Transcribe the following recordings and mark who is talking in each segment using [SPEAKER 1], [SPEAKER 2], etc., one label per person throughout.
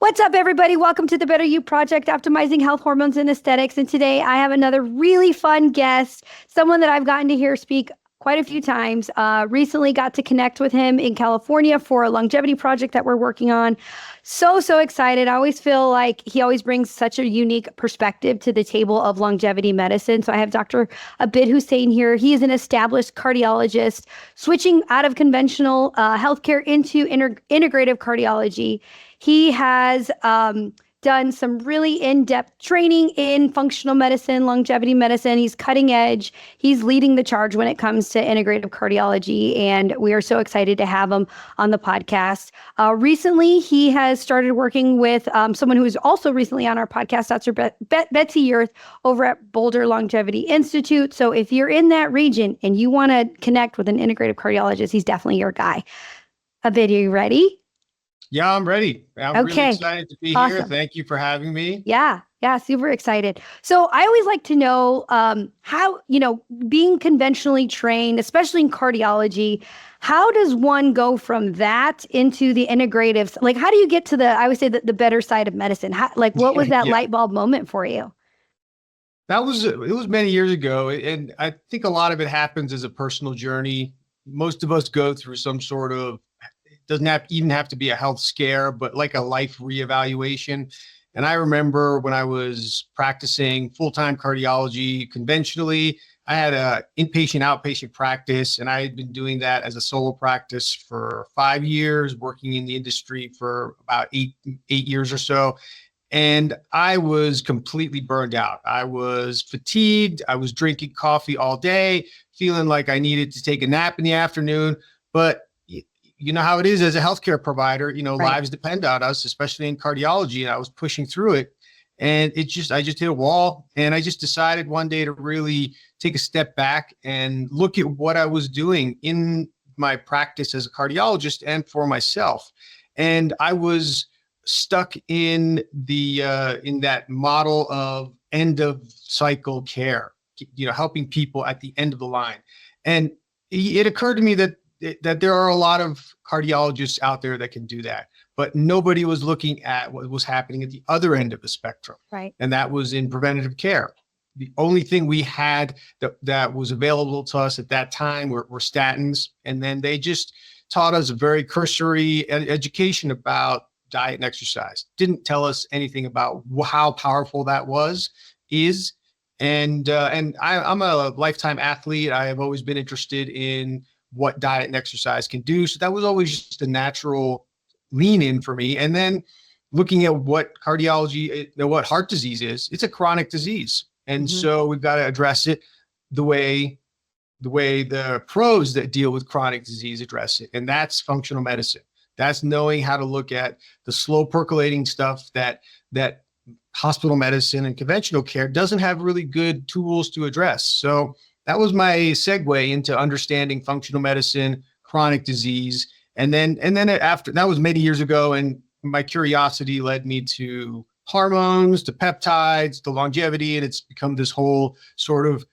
[SPEAKER 1] What's up, everybody? Welcome to the Better You Project, optimizing health, hormones, and aesthetics. And today I have another really fun guest, someone that I've gotten to hear speak quite a few times. Recently got to connect with him in California for a longevity project that we're working on. So excited. I always feel like he always brings such a unique perspective to the table of longevity medicine. So I have Dr. Abid Husain here. He is an established cardiologist, switching out of conventional healthcare into integrative cardiology. He has done some really in-depth training in functional medicine, longevity medicine. He's cutting edge. He's leading the charge when it comes to integrative cardiology, and we are so excited to have him on the podcast. Recently, he has started working with someone who is also recently on our podcast, Dr. Betsy Yurth over at Boulder Longevity Institute. So if you're in that region and you want to connect with an integrative cardiologist, he's definitely your guy. Abid, are you ready?
[SPEAKER 2] Yeah, I'm ready. I'm really excited to be here. Thank you for having me.
[SPEAKER 1] Yeah, super excited. So I always like to know how, being conventionally trained, especially in cardiology, how does one go from that into the integratives? Like, how do you get to I always say the better side of medicine? What was that light bulb moment for you?
[SPEAKER 2] It was many years ago. And I think a lot of it happens as a personal journey. Most of us go through some sort of, doesn't even have to be a health scare, but like a life reevaluation. And I remember when I was practicing full-time cardiology conventionally, I had a inpatient, outpatient practice, and I had been doing that as a solo practice for 5 years, working in the industry for about eight years or so. And I was completely burned out. I was fatigued. I was drinking coffee all day, feeling like I needed to take a nap in the afternoon. But you know how it is as a healthcare provider, right. Lives depend on us, especially in cardiology. And I was pushing through it, and I just hit a wall. And I just decided one day to really take a step back and look at what I was doing in my practice as a cardiologist and for myself. And I was stuck in that model of end of cycle care, helping people at the end of the line. And it occurred to me that there are a lot of cardiologists out there that can do that, but nobody was looking at what was happening at the other end of the spectrum.
[SPEAKER 1] Right.
[SPEAKER 2] And that was in preventative care. The only thing we had that was available to us at that time were statins. And then they just taught us a very cursory education about diet and exercise. Didn't tell us anything about how powerful that is. And I'm a lifetime athlete. I have always been interested in what diet and exercise can do. So that was always just a natural lean in for me. And then looking at what cardiology, what heart disease is, it's a chronic disease. And so we've got to address it the way the pros that deal with chronic disease address it. And that's functional medicine. That's knowing how to look at the slow percolating stuff that hospital medicine and conventional care doesn't have really good tools to address. So that was my segue into understanding functional medicine, chronic disease. And then after that was many years ago, and my curiosity led me to hormones, to peptides, to longevity. And it's become this whole sort of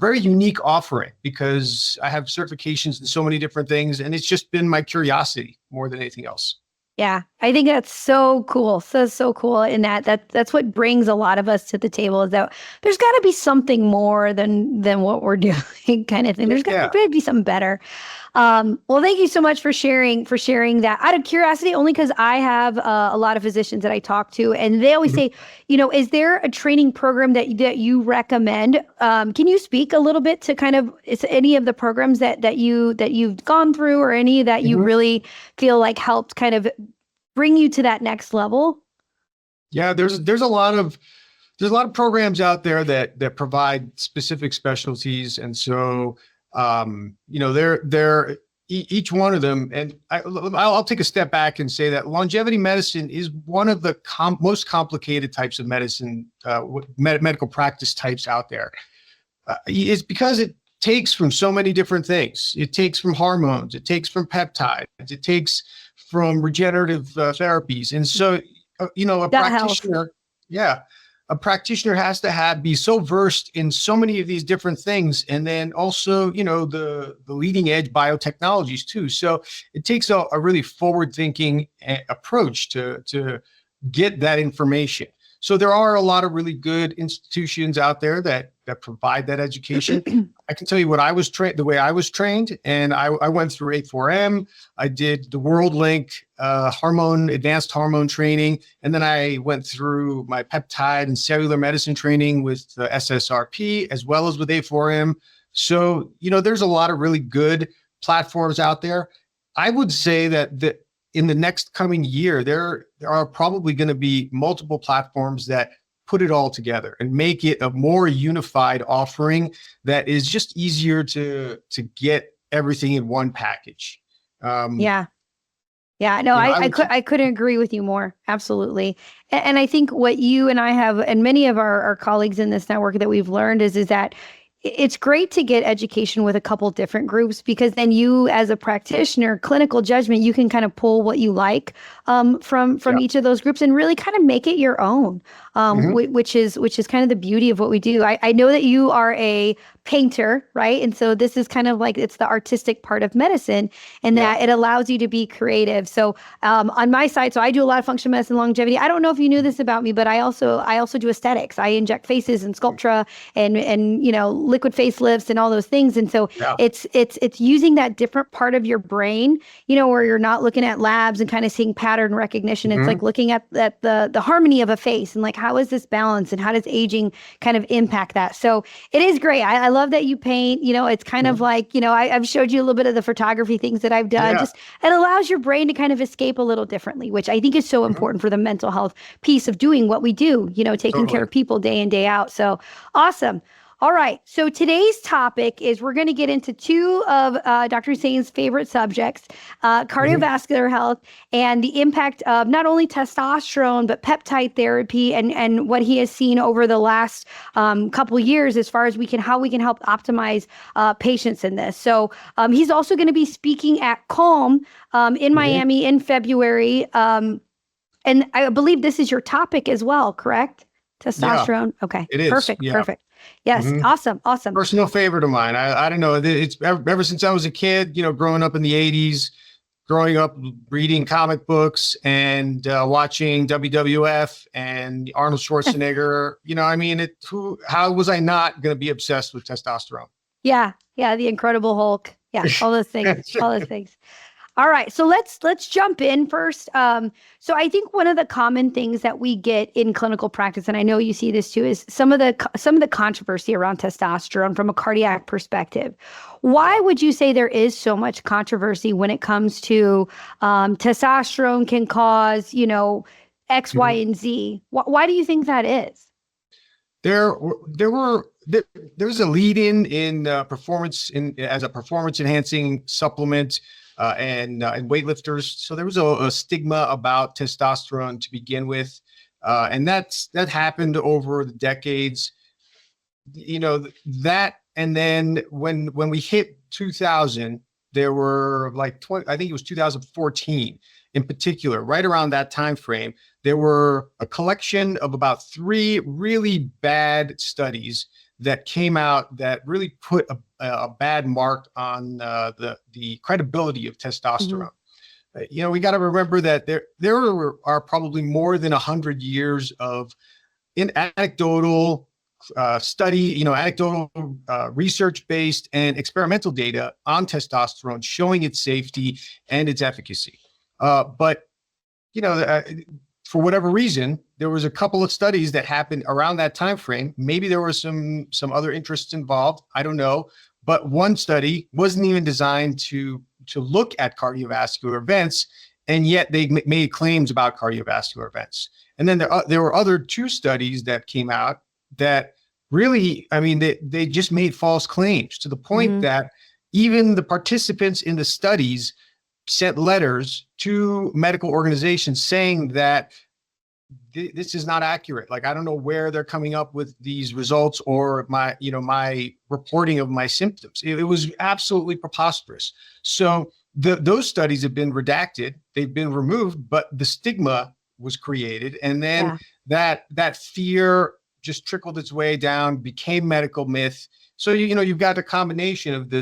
[SPEAKER 2] very unique offering because I have certifications in so many different things. And it's just been my curiosity more than anything else.
[SPEAKER 1] Yeah, I think that's so cool. So cool in that's what brings a lot of us to the table, is that there's got to be something more than what we're doing kind of thing. There's got to be something better. Well, thank you so much for sharing that. Out of curiosity, only because I have a lot of physicians that I talk to, and they always say, is there a training program that you recommend? Can you speak a little bit to kind of any of the programs that you've gone through, or any that you really feel like helped kind of bring you to that next level?
[SPEAKER 2] Yeah, there's a lot of programs out there that provide specific specialties, and so they're each one of them. And I'll take a step back and say that longevity medicine is one of the most complicated types of medicine, medical practice types out there. It's because it takes from so many different things. It takes from hormones, it takes from peptides, it takes from regenerative therapies. And so, a practitioner has to be so versed in so many of these different things. And then also, the leading edge biotechnologies too. So it takes a really forward thinking approach to get that information. So there are a lot of really good institutions out there that provide that education. I can tell you what I was trained, the way I was trained, and I went through A4M. I did the WorldLink advanced hormone training, and then I went through my peptide and cellular medicine training with the SSRP as well as with A4M. So, there's a lot of really good platforms out there. I would say that in the next coming year, there are probably going to be multiple platforms that put it all together and make it a more unified offering that is just easier to get everything in one package.
[SPEAKER 1] Yeah. No, I couldn't agree with you more. Absolutely. And I think what you and I have, and many of our colleagues in this network that we've learned is that it's great to get education with a couple different groups, because then you, as a practitioner, clinical judgment, you can kind of pull what you like from each of those groups and really kind of make it your own, which is kind of the beauty of what we do. I know that you are a painter, right? And so this is kind of like, it's the artistic part of medicine, and that it allows you to be creative. So on my side, so I do a lot of functional medicine, longevity. I don't know if you knew this about me, but I also do aesthetics. I inject faces and Sculptra and liquid facelifts and all those things. And so it's using that different part of your brain, where you're not looking at labs and kind of seeing pattern recognition. It's like looking at the harmony of a face and like, how is this balanced and how does aging kind of impact that? So it is great. I love that you paint. It's kind of like, I've showed you a little bit of the photography things that I've done. Just, it allows your brain to kind of escape a little differently, which I think is so important for the mental health piece of doing what we do, taking care of people day in, day out. So awesome. All right. So today's topic is we're going to get into two of Dr. Husain's favorite subjects, cardiovascular health and the impact of not only testosterone, but peptide therapy and what he has seen over the last couple years as far as how we can help optimize patients in this. So he's also going to be speaking at Calm in Miami in February. And I believe this is your topic as well, correct? Testosterone. Yeah, okay. It is. Perfect. Yeah. Perfect. Yes. Awesome.
[SPEAKER 2] Personal favorite of mine. I don't know. It's ever since I was a kid, growing up in the 80s, growing up reading comic books and watching WWF and Arnold Schwarzenegger, how was I not going to be obsessed with testosterone?
[SPEAKER 1] Yeah. The Incredible Hulk. Yeah. All those things. All those things. All right, so let's jump in first. So I think one of the common things that we get in clinical practice, and I know you see this too, is some of the controversy around testosterone from a cardiac perspective. Why would you say there is so much controversy when it comes to testosterone can cause, X, Y, and Z? Why do you think that is?
[SPEAKER 2] There's a lead-in performance as a performance enhancing supplement. And weightlifters. So there was a stigma about testosterone to begin with. And that happened over the decades, that. And then when we hit 2000, there were like 20, I think it was 2014 in particular, right around that time frame, there were a collection of about 3 really bad studies that came out that really put a bad mark on the credibility of testosterone. We got to remember that there are probably more than 100 years of anecdotal study, anecdotal research-based and experimental data on testosterone showing its safety and its efficacy. But for whatever reason, there was a couple of studies that happened around that time frame. Maybe there were some other interests involved. I don't know. But one study wasn't even designed to look at cardiovascular events, and yet they made claims about cardiovascular events. And then there were other 2 studies that came out that really, they just made false claims to the point that even the participants in the studies sent letters to medical organizations saying that this is not accurate. Like, I don't know where they're coming up with these results or my reporting of my symptoms. It was absolutely preposterous. So those studies have been redacted. They've been removed, but the stigma was created. And then that fear just trickled its way down, became medical myth. So, you've got a combination of the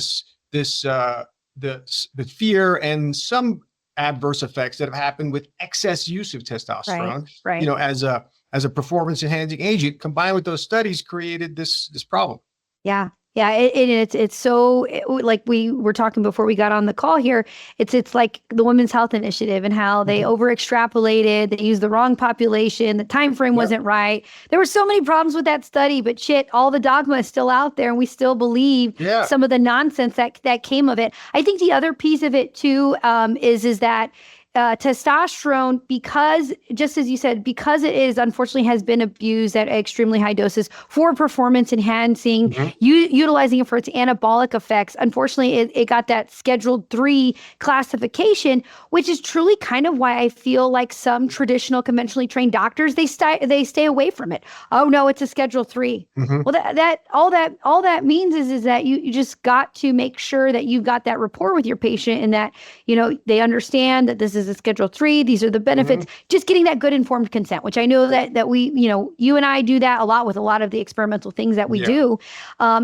[SPEAKER 2] fear and some adverse effects that have happened with excess use of testosterone,
[SPEAKER 1] Right.
[SPEAKER 2] as a performance enhancing agent, combined with those studies, created this problem.
[SPEAKER 1] Yeah. Yeah. It's so like we were talking before we got on the call here. It's like the Women's Health Initiative and how they over extrapolated, they used the wrong population, the time frame wasn't right. There were so many problems with that study, but shit, all the dogma is still out there and we still believe some of the nonsense that came of it. I think the other piece of it too is that testosterone, because just as you said, because it is unfortunately has been abused at extremely high doses for performance enhancing, utilizing it for its anabolic effects. Unfortunately, it got that Schedule 3 classification, which is truly kind of why I feel like some traditional conventionally trained doctors, they stay away from it. Oh no, it's a Schedule 3. Well, all that means is that you just got to make sure that you've got that rapport with your patient and that, they understand that this is a Schedule 3. These are the benefits. Just getting that good informed consent, which I know that we, you and I do that a lot with a lot of the experimental things that we do.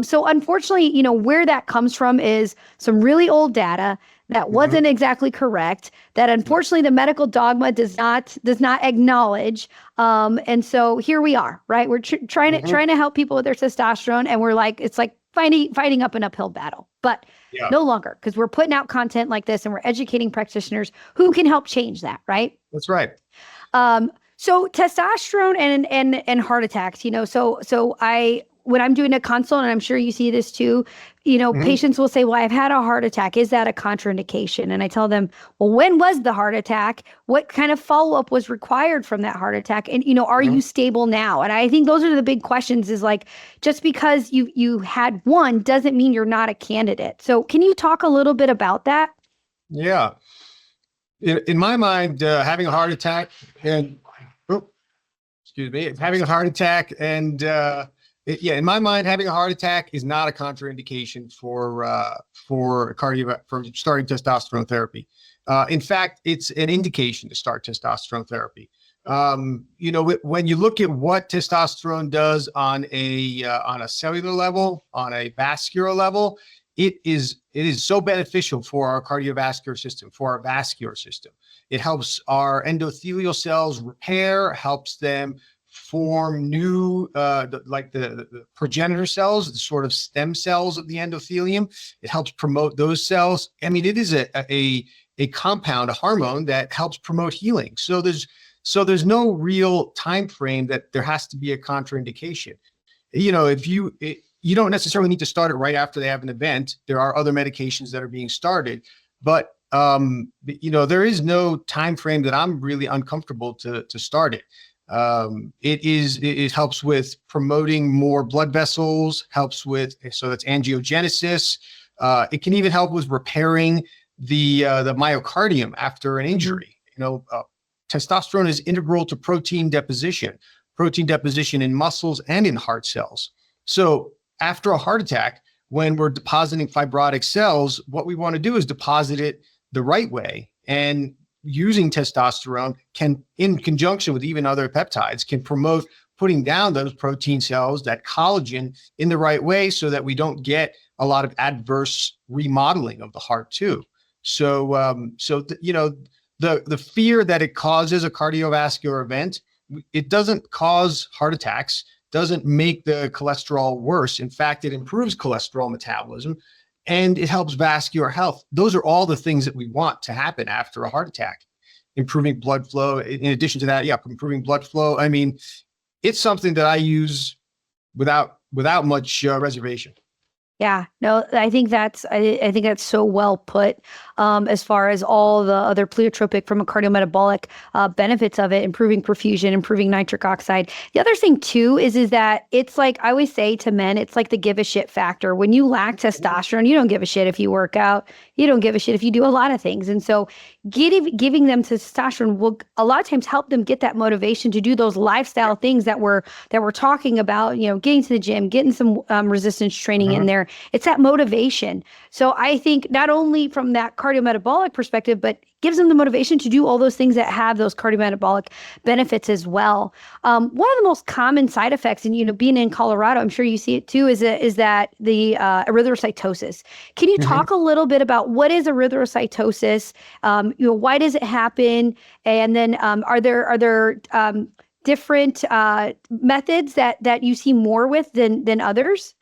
[SPEAKER 1] So unfortunately, where that comes from is some really old data that wasn't exactly correct, that unfortunately the medical dogma does not acknowledge. And so here we are, right? We're trying to help people with their testosterone, and we're like, it's like fighting up an uphill battle, but no longer, because we're putting out content like this and we're educating practitioners who can help change that, right?
[SPEAKER 2] That's right.
[SPEAKER 1] So testosterone and heart attacks, so when I'm doing a consult, and I'm sure you see this too, patients will say, well, I've had a heart attack. Is that a contraindication? And I tell them, well, when was the heart attack? What kind of follow-up was required from that heart attack? And, are you stable now? And I think those are the big questions, is like, just because you had one doesn't mean you're not a candidate. So can you talk a little bit about that?
[SPEAKER 2] Yeah. In my mind, having a heart attack and, having a heart attack and, in my mind, having a heart attack is not a contraindication for starting testosterone therapy. In fact, it's an indication to start testosterone therapy. When you look at what testosterone does on a cellular level, on a vascular level, it is so beneficial for our cardiovascular system, for our vascular system. It helps our endothelial cells repair, helps them form new, the progenitor cells, the sort of stem cells of the endothelium. It helps promote those cells. I mean, it is a compound, a hormone that helps promote healing. So there's no real time frame that there has to be a contraindication. If you don't necessarily need to start it right after they have an event. There are other medications that are being started, but there is no time frame that I'm really uncomfortable to start it. It helps with promoting more blood vessels, so that's angiogenesis. It can even help with repairing the myocardium after an injury. Testosterone is integral to protein deposition in muscles and in heart cells. So after a heart attack, when we're depositing fibrotic cells, what we want to do is deposit it the right way. And using testosterone can, in conjunction with even other peptides, can promote putting down those protein cells, that collagen, in the right way, so that we don't get a lot of adverse remodeling of the heart too. So, the fear that it causes a cardiovascular event, it doesn't cause heart attacks, doesn't make the cholesterol worse. In fact, it improves cholesterol metabolism, and it helps vascular health. Those are all the things that we want to happen after a heart attack. Improving blood flow. In addition to that, improving blood flow. I mean, it's something that I use without much reservation.
[SPEAKER 1] Yeah, no, I think that's so well put, as far as all the other pleiotropic from a cardiometabolic benefits of it, improving perfusion, improving nitric oxide. The other thing too is that it's like, I always say to men, it's like the give a shit factor. When you lack testosterone, you don't give a shit if you work out, you don't give a shit if you do a lot of things. And so giving them testosterone will a lot of times help them get that motivation to do those lifestyle things that we're talking about, getting to the gym, getting some resistance training in there. there. It's that motivation. So I think not only from that cardiometabolic perspective, but gives them the motivation to do all those things that have those cardiometabolic benefits as well. One of the most common side effects, and being in Colorado, I'm sure you see it too, is that the erythrocytosis. Can you talk a little bit about what is erythrocytosis? Why does it happen? And then are there different methods that you see more with than others?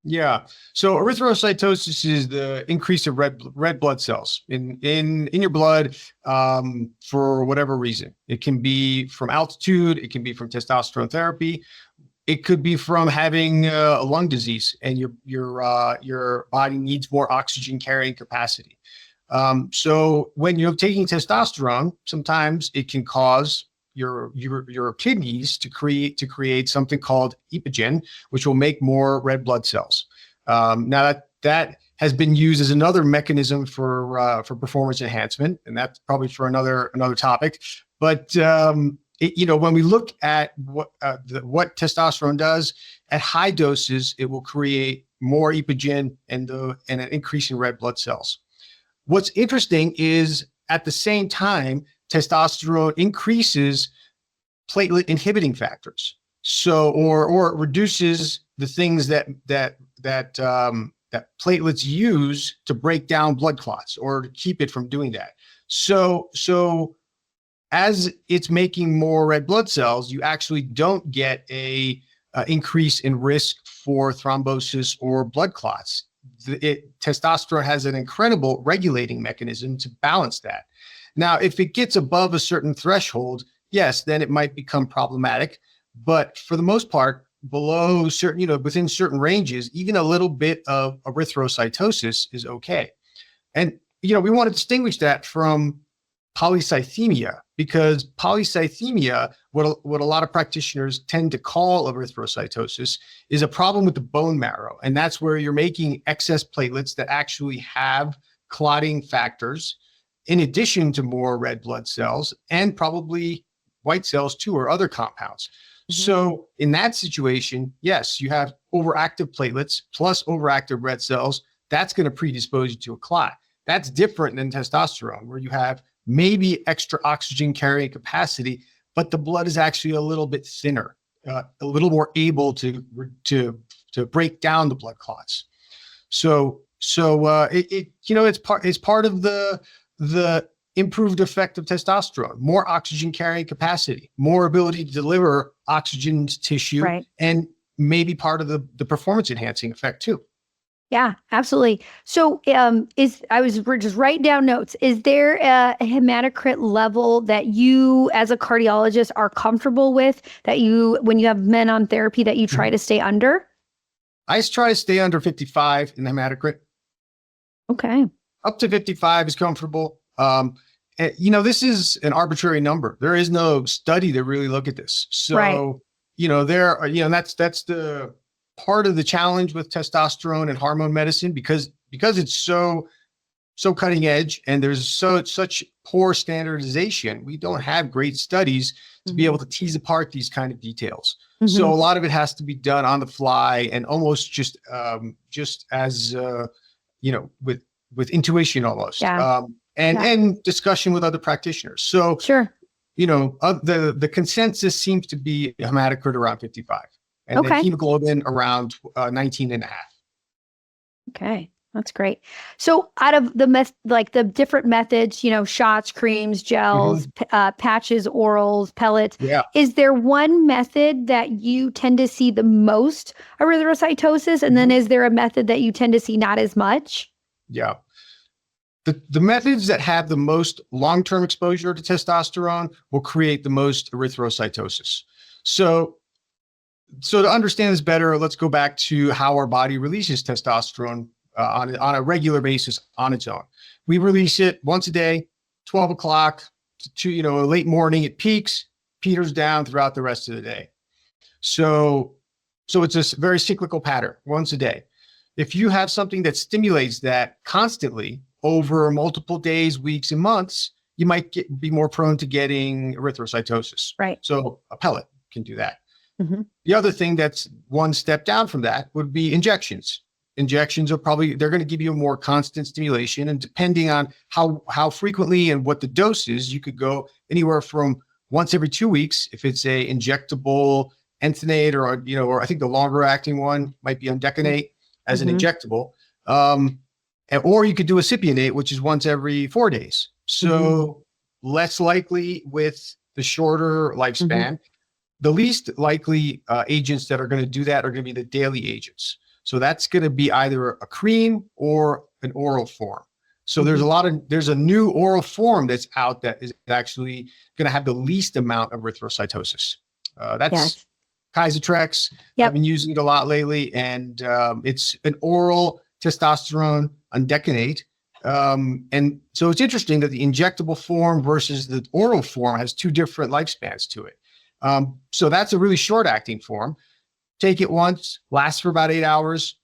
[SPEAKER 2] Yeah. So erythrocytosis is the increase of red blood cells in your blood for whatever reason. It can be from altitude. It can be from testosterone therapy. It could be from having a lung disease and your body needs more oxygen carrying capacity. So when you're taking testosterone, sometimes it can cause your kidneys to create something called epigen, which will make more red blood cells. Now that has been used as another mechanism for performance enhancement, and that's probably for another topic. But when we look at what testosterone does at high doses, it will create more epigen and an increase in red blood cells. What's interesting is at the same time, testosterone increases platelet inhibiting factors. So, or it reduces the things that platelets use to break down blood clots or to keep it from doing that. So as it's making more red blood cells, you actually don't get a increase in risk for thrombosis or blood clots. Testosterone has an incredible regulating mechanism to balance that. Now, if it gets above a certain threshold, yes, then it might become problematic. But for the most part, below certain, within certain ranges, even a little bit of erythrocytosis is okay. And, we want to distinguish that from polycythemia, because polycythemia, what a lot of practitioners tend to call erythrocytosis, is a problem with the bone marrow. And that's where you're making excess platelets that actually have clotting factors, in addition to more red blood cells and probably white cells too, or other compounds. So in that situation, yes, you have overactive platelets plus overactive red cells. That's going to predispose you to a clot. That's different than testosterone, where you have maybe extra oxygen carrying capacity, but the blood is actually a little bit thinner, a little more able to break down the blood clots. So it's part of the improved effect of testosterone, more oxygen carrying capacity, more ability to deliver oxygen to tissue,
[SPEAKER 1] right,
[SPEAKER 2] and maybe part of the performance enhancing effect too.
[SPEAKER 1] Yeah, absolutely. So we're just writing down notes. Is there a hematocrit level that you as a cardiologist are comfortable with, that when you have men on therapy, that you try to stay under?
[SPEAKER 2] I try to stay under 55 in the hematocrit.
[SPEAKER 1] Okay.
[SPEAKER 2] Up to 55 is comfortable. This is an arbitrary number. There is no study that really look at this. So,
[SPEAKER 1] right.
[SPEAKER 2] There are, that's the part of the challenge with testosterone and hormone medicine, because it's so cutting edge and there's such poor standardization. We don't have great studies to be able to tease apart these kind of details. So a lot of it has to be done on the fly and almost just as with intuition almost.
[SPEAKER 1] Yeah.
[SPEAKER 2] And discussion with other practitioners. So
[SPEAKER 1] sure.
[SPEAKER 2] The consensus seems to be hematocrit around 55. And then hemoglobin around 19 and a half.
[SPEAKER 1] Okay, that's great. So out of the different methods, shots, creams, gels, patches, orals, pellets, is there one method that you tend to see the most erythrocytosis? And then is there a method that you tend to see not as much?
[SPEAKER 2] Yeah. The methods that have the most long-term exposure to testosterone will create the most erythrocytosis. So to understand this better, let's go back to how our body releases testosterone on a regular basis on its own. We release it once a day, 12 o'clock to late morning. It peaks, peters down throughout the rest of the day. So it's a very cyclical pattern, once a day. If you have something that stimulates that constantly over multiple days, weeks, and months, you might be more prone to getting erythrocytosis.
[SPEAKER 1] Right.
[SPEAKER 2] So a pellet can do that.
[SPEAKER 1] Mhm.
[SPEAKER 2] The other thing that's one step down from that would be injections. Injections are probably, they're going to give you a more constant stimulation. And depending on how frequently and what the dose is, you could go anywhere from once every 2 weeks, if it's a injectable Entonate, or I think the longer acting one might be undeconate as an
[SPEAKER 1] Mhm.
[SPEAKER 2] injectable. Or you could do a cypionate, which is once every 4 days. So less likely with the shorter lifespan. The least likely agents that are going to do that are going to be the daily agents. So that's going to be either a cream or an oral form. So there's a new oral form that's out that is actually going to have the least amount of erythrocytosis. That's
[SPEAKER 1] Yes.
[SPEAKER 2] Kysotrex.
[SPEAKER 1] Yep.
[SPEAKER 2] I've been using it a lot lately, and it's an oral testosterone undeconate. And so it's interesting that the injectable form versus the oral form has two different lifespans to it. So that's a really short acting form. Take it once, lasts for about 8 hours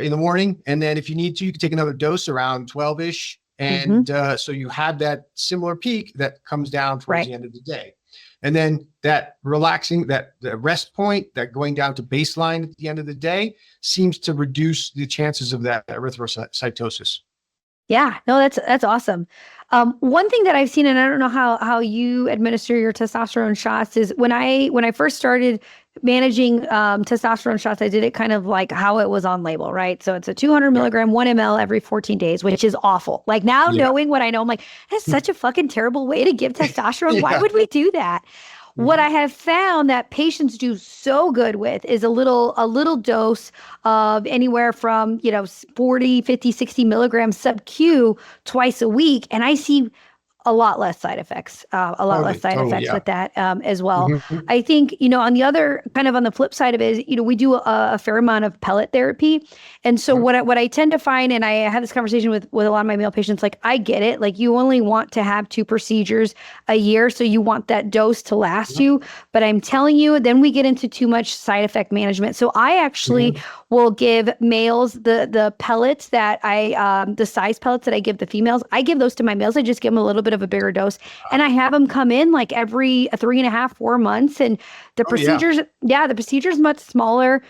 [SPEAKER 2] in the morning. And then if you need to, you can take another dose around 12-ish. And so you have that similar peak that comes down towards the end of the day. And then that relaxing, that rest point, that going down to baseline at the end of the day seems to reduce the chances of that erythrocytosis.
[SPEAKER 1] Yeah, no, that's awesome. One thing that I've seen, and I don't know how you administer your testosterone shots, is when I first started managing testosterone shots, I did it kind of like how it was on label, right? So it's a 200 milligram, 1 ml every 14 days, which is awful. Like now knowing what I know, I'm like, that's such a fucking terrible way to give testosterone. Why would we do that? What I have found that patients do so good with is a little dose of anywhere from, 40, 50, 60 milligrams sub-Q twice a week. And I see a lot less side effects, with that as well. I think, on the other kind of on the flip side of it is, we do a fair amount of pellet therapy. And so what I tend to find, and I have this conversation with a lot of my male patients, like, I get it. Like, you only want to have 2 procedures a year. So you want that dose to last you. But I'm telling you, then we get into too much side effect management. So I actually will give males the pellets that the size pellets that I give the females. I give those to my males. I just give them a little bit of a bigger dose, and I have them come in like every 3.5, 4 months. And the procedures, the procedure's much smaller.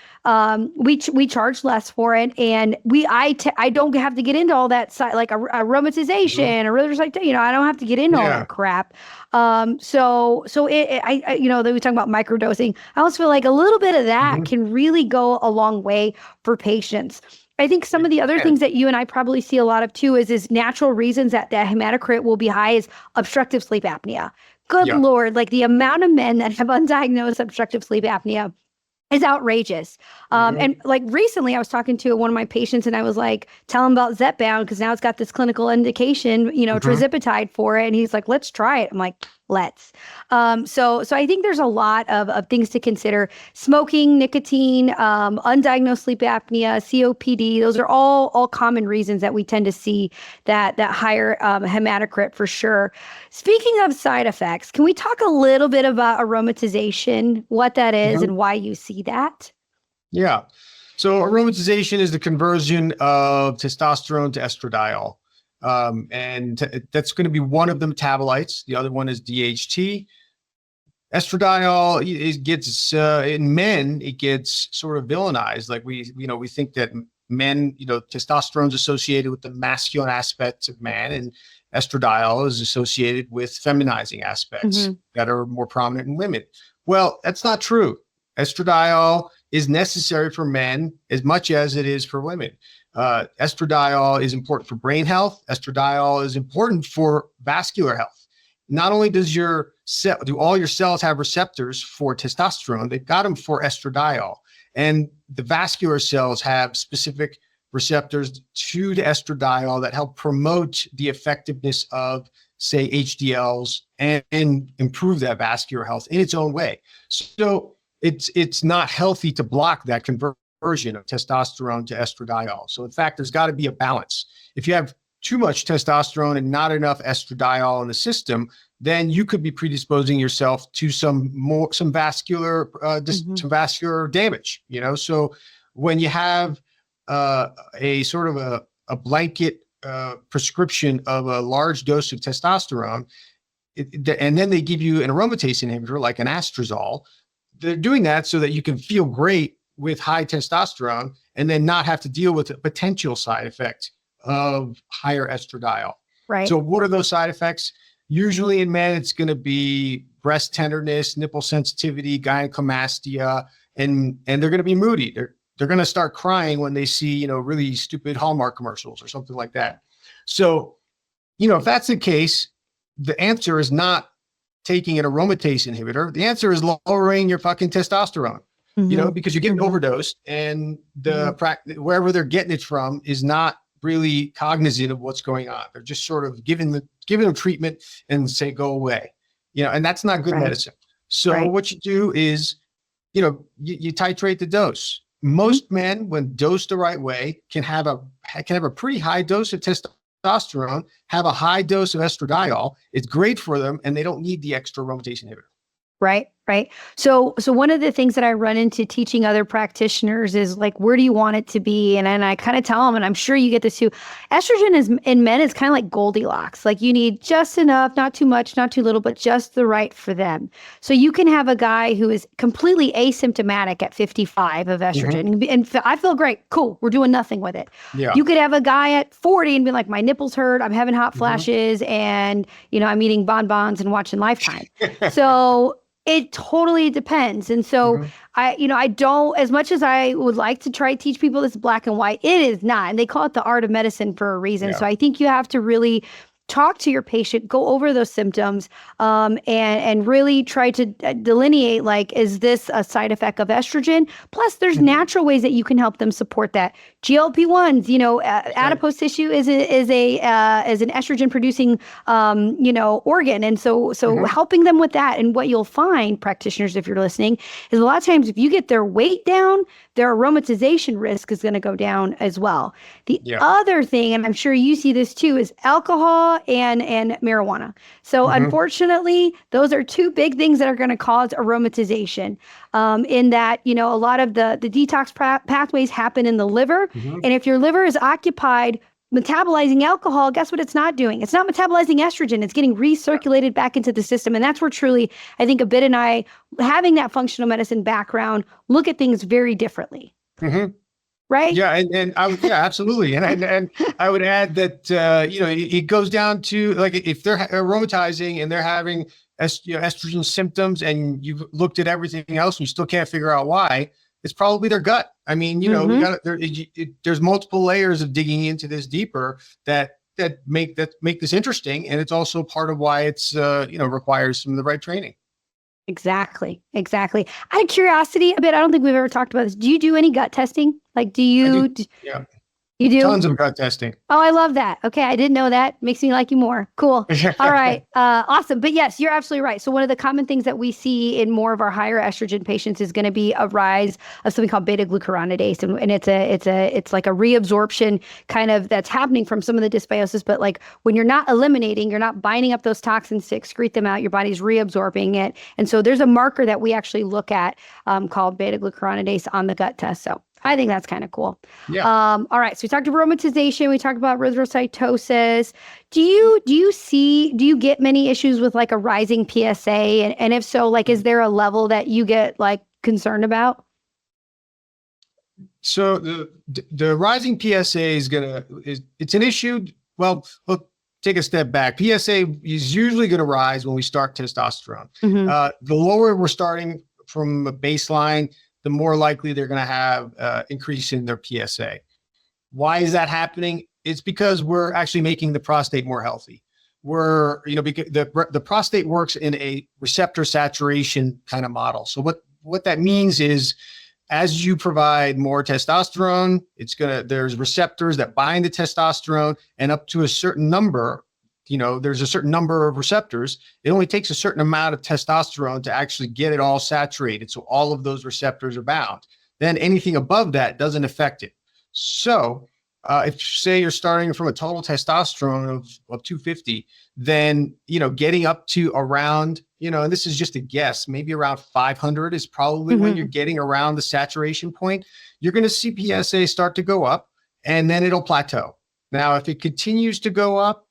[SPEAKER 1] We charge less for it, and I don't have to get into all that like aromatization or really like, I don't have to get into all that crap. So they were talking about microdosing. I almost feel like a little bit of that can really go a long way for patients. I think some of the other things that you and I probably see a lot of too is natural reasons that hematocrit will be high is obstructive sleep apnea. Good Lord, like the amount of men that have undiagnosed obstructive sleep apnea is outrageous. And like recently I was talking to one of my patients and I was like, tell him about Zepbound because now it's got this clinical indication, trizipatide for it. And he's like, let's try it. I'm like, let's. So I think there's a lot of things to consider. Smoking, nicotine, undiagnosed sleep apnea, COPD, those are all common reasons that we tend to see that higher hematocrit for sure. Speaking of side effects, can we talk a little bit about aromatization, what that is and why you see that?
[SPEAKER 2] Yeah. So aromatization is the conversion of testosterone to estradiol. That's going to be one of the metabolites. The other one is DHT. Estradiol, it gets in men, it gets sort of villainized. Like we think that men, testosterone is associated with the masculine aspects of man, and estradiol is associated with feminizing aspects that are more prominent in women. Well, that's not true. Estradiol is necessary for men as much as it is for women. Estradiol is important for brain health. Estradiol is important for vascular health. Not only do all your cells have receptors for testosterone, they've got them for estradiol. And the vascular cells have specific receptors to the estradiol that help promote the effectiveness of, say, HDLs and improve that vascular health in its own way. So it's not healthy to block that conversion of testosterone to estradiol. So in fact, there's got to be a balance. If you have too much testosterone and not enough estradiol in the system, then you could be predisposing yourself to some vascular damage. So when you have a sort of a blanket prescription of a large dose of testosterone, and then they give you an aromatase inhibitor like an anastrozole, they're doing that so that you can feel great with high testosterone and then not have to deal with the potential side effect of higher estradiol.
[SPEAKER 1] Right.
[SPEAKER 2] So what are those side effects? Usually in men, it's going to be breast tenderness, nipple sensitivity, gynecomastia, and they're going to be moody. They're going to start crying when they see, you know, really stupid Hallmark commercials or something like that. So, you know, if that's the case, the answer is not taking an aromatase inhibitor. The answer is lowering your fucking testosterone, you know, because you're getting overdosed, and the wherever they're getting it from is not really cognizant of what's going on. They're just sort of giving them treatment and say, go away, you know, and that's not good medicine. So what you do is, you know, you titrate the dose. Most men, when dosed the right way, can have a pretty high dose of testosterone, have a high dose of estradiol. It's great for them, and they don't need the extra aromatase inhibitor.
[SPEAKER 1] Right. So one of the things that I run into teaching other practitioners is like, where do you want it to be? And I kind of tell them, and I'm sure you get this too. Estrogen is in men is kind of like Goldilocks. Like you need just enough, not too much, not too little, but just the right for them. So you can have a guy who is completely asymptomatic at 55 of estrogen, and I feel great. Cool. We're doing nothing with it.
[SPEAKER 2] Yeah.
[SPEAKER 1] You could have a guy at 40 and be like, my nipples hurt. I'm having hot flashes, and you know, I'm eating bonbons and watching Lifetime. So it totally depends. And so I don't, as much as I would like to try to teach people this black and white, it is not. And they call it the art of medicine for a reason. Yeah. So I think you have to really talk to your patient, go over those symptoms, and really try to delineate, like, is this a side effect of estrogen? Plus, there's natural ways that you can help them support that. GLP-1s, you know, adipose tissue is an estrogen producing, organ. And so helping them with that. And what you'll find, practitioners, if you're listening, is a lot of times if you get their weight down, their aromatization risk is going to go down as well. The other thing, and I'm sure you see this too, is alcohol and marijuana. So unfortunately, those are two big things that are going to cause aromatization. In that, you know, a lot of the detox pathways happen in the liver. And if your liver is occupied metabolizing alcohol, guess what it's not doing? It's not metabolizing estrogen. It's getting recirculated back into the system. And that's where truly, I think Abid and I, having that functional medicine background, look at things very differently. Right?
[SPEAKER 2] Yeah. And absolutely. And I would add that, it goes down to, like, if they're aromatizing and they're having estrogen symptoms, and you've looked at everything else and you still can't figure out why, it's probably their gut. I mean, there's multiple layers of digging into this deeper that make this interesting. And it's also part of why it's, requires some of the right training.
[SPEAKER 1] Exactly. Out of curiosity, I don't think we've ever talked about this. Do you do any gut testing? Like, do you?
[SPEAKER 2] Yeah.
[SPEAKER 1] You do?
[SPEAKER 2] Tons of gut testing.
[SPEAKER 1] Oh, I love that. Okay. I didn't know that. Makes me like you more. Cool. All right. Awesome. But yes, you're absolutely right. So one of the common things that we see in more of our higher estrogen patients is going to be a rise of something called beta glucuronidase. And it's like a reabsorption kind of that's happening from some of the dysbiosis. But like when you're not eliminating, you're not binding up those toxins to excrete them out, your body's reabsorbing it. And so there's a marker that we actually look at called beta glucuronidase on the gut test. So I think that's kind of cool.
[SPEAKER 2] Yeah.
[SPEAKER 1] All right. So we talked aromatization. We talked about erythrocytosis. Do you get many issues with like a rising PSA? And if so, like, is there a level that you get like concerned about?
[SPEAKER 2] So the rising PSA it's an issue. Well, we'll take a step back. PSA is usually going to rise when we start testosterone. The lower we're starting from a baseline, the more likely they're going to have increase in their PSA. Why is that happening? It's because we're actually making the prostate more healthy. Because the prostate works in a receptor saturation kind of model. So what that means is, as you provide more testosterone, there's receptors that bind the testosterone, and up to a certain number, there's a certain number of receptors. It only takes a certain amount of testosterone to actually get it all saturated. So all of those receptors are bound. Then anything above that doesn't affect it. So if say you're starting from a total testosterone of 250, then, getting up to around, and this is just a guess, maybe around 500 is probably when you're getting around the saturation point. You're going to see PSA start to go up, and then it'll plateau. Now, if it continues to go up,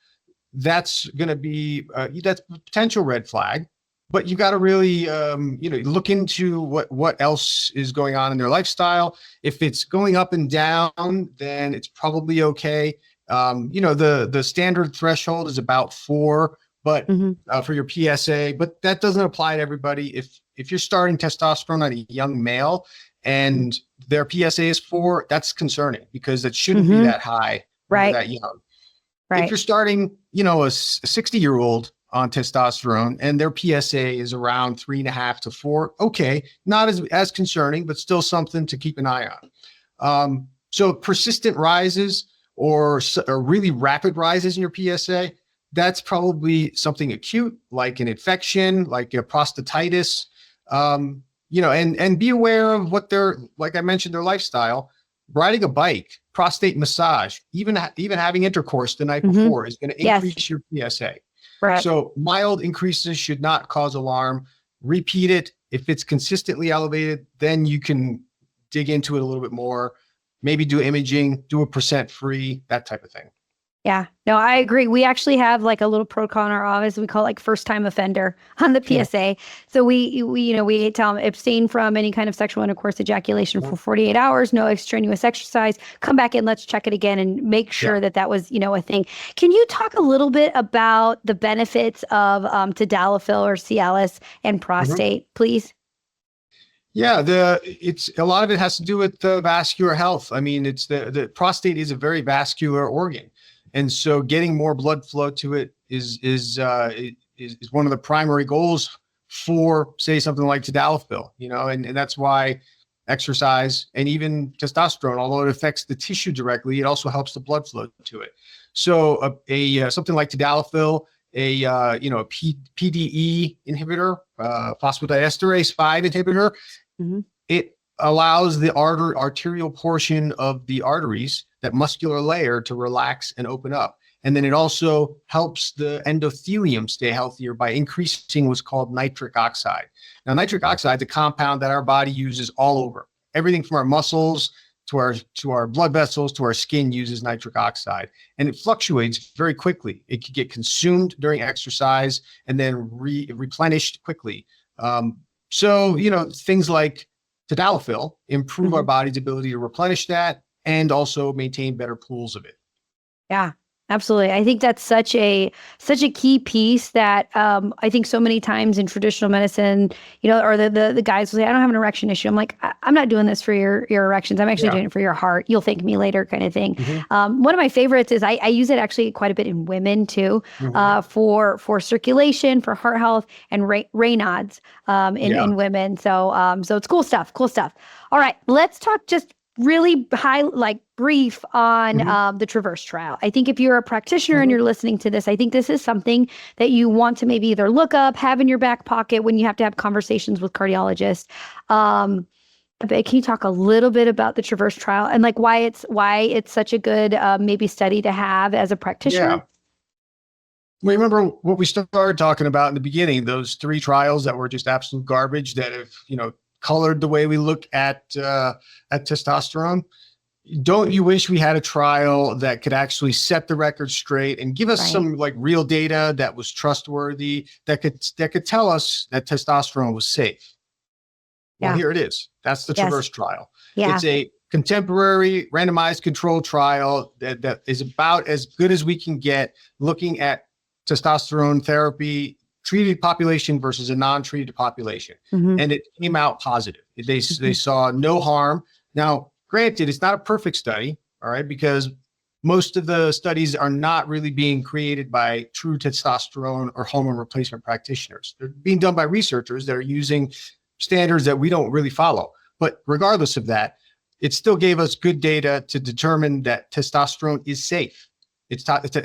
[SPEAKER 2] that's going to be that's a potential red flag. but you got to really, look into what else is going on in their lifestyle. If it's going up and down, then it's probably okay. The standard threshold is about 4, but
[SPEAKER 1] Mhm.
[SPEAKER 2] for your PSA, but that doesn't apply to everybody. If you're starting testosterone on a young male and their PSA is 4, that's concerning because it shouldn't be
[SPEAKER 1] Mhm.
[SPEAKER 2] that high when you're
[SPEAKER 1] Right.
[SPEAKER 2] that young. If
[SPEAKER 1] Right.
[SPEAKER 2] you're starting, a 60-year-old on testosterone and their PSA is around 3.5 to 4, okay, not as concerning, but still something to keep an eye on. So persistent rises or really rapid rises in your PSA, that's probably something acute, like an infection, like a prostatitis. And be aware of what they're, like I mentioned, their lifestyle. Riding a bike, prostate massage, even having intercourse the night
[SPEAKER 1] Mhm.
[SPEAKER 2] before is going to
[SPEAKER 1] Yes.
[SPEAKER 2] increase your PSA.
[SPEAKER 1] Right.
[SPEAKER 2] So mild increases should not cause alarm. Repeat it. If it's consistently elevated, then you can dig into it a little bit more. Maybe do imaging, do a percent free, that type of thing.
[SPEAKER 1] Yeah, no, I agree. We actually have like a little protocol in our office. We call it like first time offender on the
[SPEAKER 2] Yeah.
[SPEAKER 1] PSA. So we tell them abstain from any kind of sexual intercourse, ejaculation for 48 hours, no extraneous exercise, come back in, let's check it again and make sure
[SPEAKER 2] Yeah.
[SPEAKER 1] that was, a thing. Can you talk a little bit about the benefits of tadalafil or Cialis and prostate, please?
[SPEAKER 2] Yeah, it's a lot of it has to do with the vascular health. I mean, it's the prostate is a very vascular organ, and so getting more blood flow to it is one of the primary goals for, say, something like tadalafil. And that's why exercise and even testosterone, although it affects the tissue directly, it also helps the blood flow to it. So something like tadalafil, PDE inhibitor, phosphodiesterase 5 inhibitor.
[SPEAKER 1] Mhm.
[SPEAKER 2] It allows the arterial portion of the arteries, that muscular layer, to relax and open up. And then it also helps the endothelium stay healthier by increasing what's called nitric oxide. Now, nitric oxide is a compound that our body uses all over. Everything from our muscles to our blood vessels to our skin uses nitric oxide, and it fluctuates very quickly. It can get consumed during exercise and then replenished quickly. So, things like tadalafil improve our
[SPEAKER 1] Mhm.
[SPEAKER 2] body's ability to replenish that and also maintain better pools of it.
[SPEAKER 1] Yeah, absolutely. I think that's such a key piece that I think so many times in traditional medicine, or the guys will say, "I don't have an erection issue." I'm like, I'm not doing this for your erections. I'm actually
[SPEAKER 2] Yeah.
[SPEAKER 1] doing it for your heart. You'll thank me later, kind of thing.
[SPEAKER 2] Mhm.
[SPEAKER 1] One of my favorites is I use it actually quite a bit in women too,
[SPEAKER 2] Mhm.
[SPEAKER 1] for circulation, for heart health, and Raynaud's in
[SPEAKER 2] Yeah.
[SPEAKER 1] women. So it's cool stuff. Cool stuff. All right, let's talk just really brief on
[SPEAKER 2] Mhm.
[SPEAKER 1] the Traverse trial. I think if you're a practitioner and
[SPEAKER 2] Mhm.
[SPEAKER 1] you're listening to this, I think this is something that you want to maybe either look up, have in your back pocket when you have to have conversations with cardiologists. But can you talk a little bit about the Traverse trial and like why it's such a good maybe study to have as a practitioner?
[SPEAKER 2] Yeah. Remember what we started talking about in the beginning, those 3 trials that were just absolute garbage that have, colored the way we look at testosterone. Don't you wish we had a trial that could actually set the record straight and give us
[SPEAKER 1] Right.
[SPEAKER 2] some like real data that was trustworthy, that could tell us that testosterone was safe? Well,
[SPEAKER 1] Yeah.
[SPEAKER 2] here it is. That's the
[SPEAKER 1] Yes.
[SPEAKER 2] Traverse trial.
[SPEAKER 1] Yeah.
[SPEAKER 2] It's a contemporary randomized control trial that is about as good as we can get, looking at testosterone therapy treated population versus a non-treated population.
[SPEAKER 1] Mhm.
[SPEAKER 2] And it came out positive. They saw no harm. Now, granted, it's not a perfect study, all right, because most of the studies are not really being created by true testosterone or hormone replacement practitioners. They're being done by researchers that are using standards that we don't really follow. But regardless of that, it still gave us good data to determine that testosterone is safe.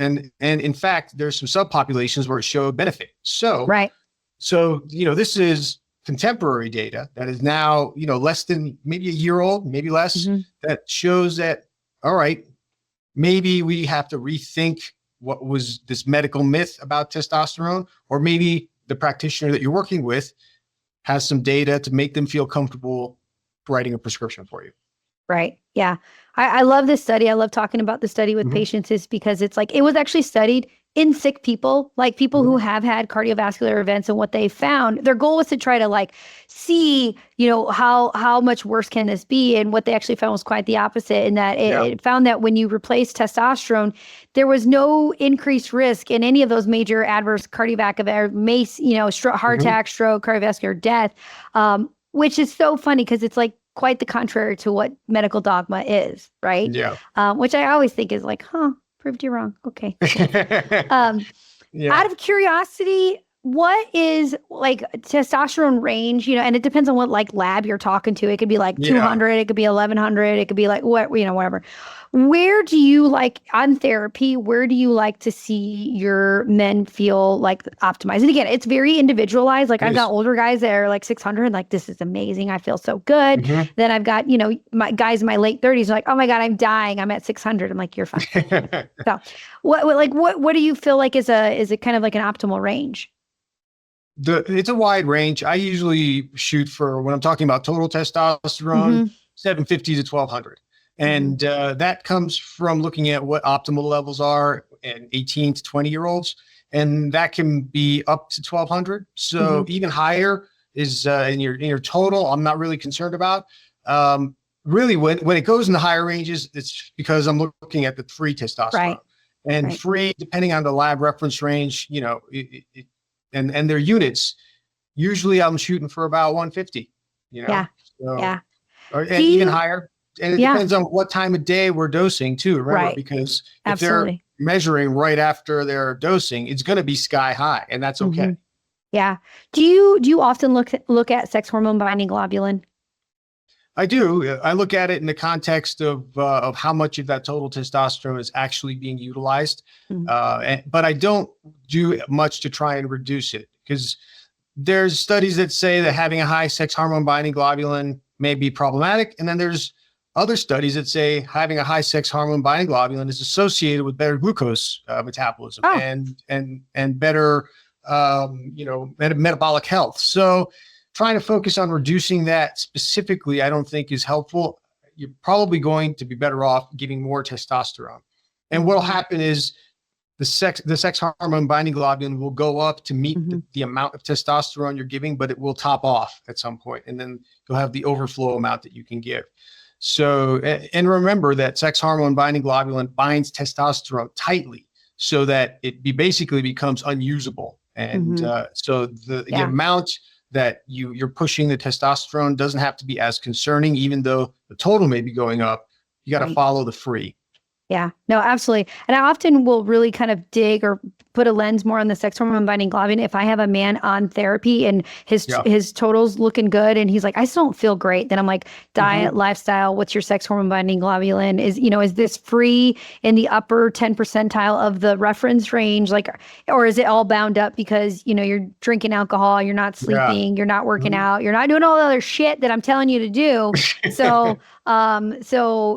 [SPEAKER 2] And in fact, there's some subpopulations where it showed benefit.
[SPEAKER 1] Right.
[SPEAKER 2] So this is contemporary data that is now less than maybe a year old, maybe less,
[SPEAKER 1] Mhm.
[SPEAKER 2] that shows that, all right, maybe we have to rethink what was this medical myth about testosterone, or maybe the practitioner that you're working with has some data to make them feel comfortable writing a prescription for you.
[SPEAKER 1] Right. Yeah. I love this study. I love talking about the study with
[SPEAKER 2] Mhm.
[SPEAKER 1] patients is because it's like it was actually studied in sick people, like people who
[SPEAKER 2] Mhm.
[SPEAKER 1] have had cardiovascular events, and what they found, their goal was to try to like see, how much worse can this be? And what they actually found was quite the opposite, in that
[SPEAKER 2] Yeah.
[SPEAKER 1] it found that when you replace testosterone, there was no increased risk in any of those major adverse cardiovascular events, MACE, heart
[SPEAKER 2] Mhm.
[SPEAKER 1] attack, stroke, cardiovascular death, which is so funny because it's like quite the contrary to what medical dogma is, right?
[SPEAKER 2] Yeah.
[SPEAKER 1] Which I always think is like, proved you wrong. Okay. Cool. Um,
[SPEAKER 2] Yeah.
[SPEAKER 1] Out of curiosity, what is like testosterone range, and it depends on what like lab you're talking to. It could be like
[SPEAKER 2] Yeah.
[SPEAKER 1] 200, it could be 1100, it could be like whatever. Where do you like on therapy, where do you like to see your men feel like optimized? And again, it's very individualized. Like
[SPEAKER 2] It
[SPEAKER 1] I've got
[SPEAKER 2] is.
[SPEAKER 1] older guys that are like 600, like this is amazing. I feel so good.
[SPEAKER 2] Mhm.
[SPEAKER 1] Then I've got, my guys in my late 30s are like, oh my God, I'm dying. I'm at 600. I'm like, you're fine. So what do you feel like is it kind of like an optimal range?
[SPEAKER 2] It's a wide range. I usually shoot for, when I'm talking about total testosterone,
[SPEAKER 1] Mm-hmm.
[SPEAKER 2] 750 to 1200.
[SPEAKER 1] Mm-hmm.
[SPEAKER 2] And that comes from looking at what optimal levels are in 18 to 20-year-olds. And that can be up to 1200. So
[SPEAKER 1] Mm-hmm.
[SPEAKER 2] even higher is in your total, I'm not really concerned about. Really, when it goes in the higher ranges, it's because I'm looking at the free testosterone.
[SPEAKER 1] Right.
[SPEAKER 2] And
[SPEAKER 1] Right.
[SPEAKER 2] free, depending on the lab reference range, and their units, usually I'm shooting for about 150,
[SPEAKER 1] Yeah.
[SPEAKER 2] so,
[SPEAKER 1] Yeah. Do
[SPEAKER 2] and even
[SPEAKER 1] you,
[SPEAKER 2] higher. And it
[SPEAKER 1] yeah,
[SPEAKER 2] depends on what time of day we're dosing too. Remember,
[SPEAKER 1] right.
[SPEAKER 2] because if they're
[SPEAKER 1] Absolutely.
[SPEAKER 2] measuring right after they're dosing, it's going to be sky high, and that's okay.
[SPEAKER 1] Mm-hmm. Yeah. Do you often look at sex hormone binding globulin?
[SPEAKER 2] I do. I look at it in the context of how much of that total testosterone is actually being utilized,
[SPEAKER 1] Mhm.
[SPEAKER 2] but I don't do much to try and reduce it, because there's studies that say that having a high sex hormone binding globulin may be problematic, and then there's other studies that say having a high sex hormone binding globulin is associated with better glucose metabolism
[SPEAKER 1] Oh,
[SPEAKER 2] and better metabolic health. So trying to focus on reducing that specifically, I don't think is helpful. You're probably going to be better off giving more testosterone. And what'll
[SPEAKER 1] mhm.
[SPEAKER 2] happen is the sex hormone binding globulin will go up to meet
[SPEAKER 1] Mhm.
[SPEAKER 2] the amount of testosterone you're giving, but it will top off at some point, and then you'll have the overflow amount that you can give. So, and remember that sex hormone binding globulin binds testosterone tightly so that basically becomes unusable. And
[SPEAKER 1] Mhm.
[SPEAKER 2] so the
[SPEAKER 1] Yeah.
[SPEAKER 2] amount that you're pushing the testosterone doesn't have to be as concerning, even though the total may be going up. You got to
[SPEAKER 1] Right.
[SPEAKER 2] follow the free.
[SPEAKER 1] Yeah, no, absolutely. And I often will really kind of dig or put a lens more on the sex hormone binding globulin. If I have a man on therapy and
[SPEAKER 2] Yeah.
[SPEAKER 1] his totals looking good and he's like, I still don't feel great, then I'm like, diet,
[SPEAKER 2] Mhm.
[SPEAKER 1] lifestyle, what's your sex hormone binding globulin? Is this free in the upper 10 percentile of the reference range? Like, or is it all bound up because, you're drinking alcohol, you're not
[SPEAKER 2] Yeah.
[SPEAKER 1] sleeping, you're not working
[SPEAKER 2] Mhm.
[SPEAKER 1] out, you're not doing all the other shit that I'm telling you to do. So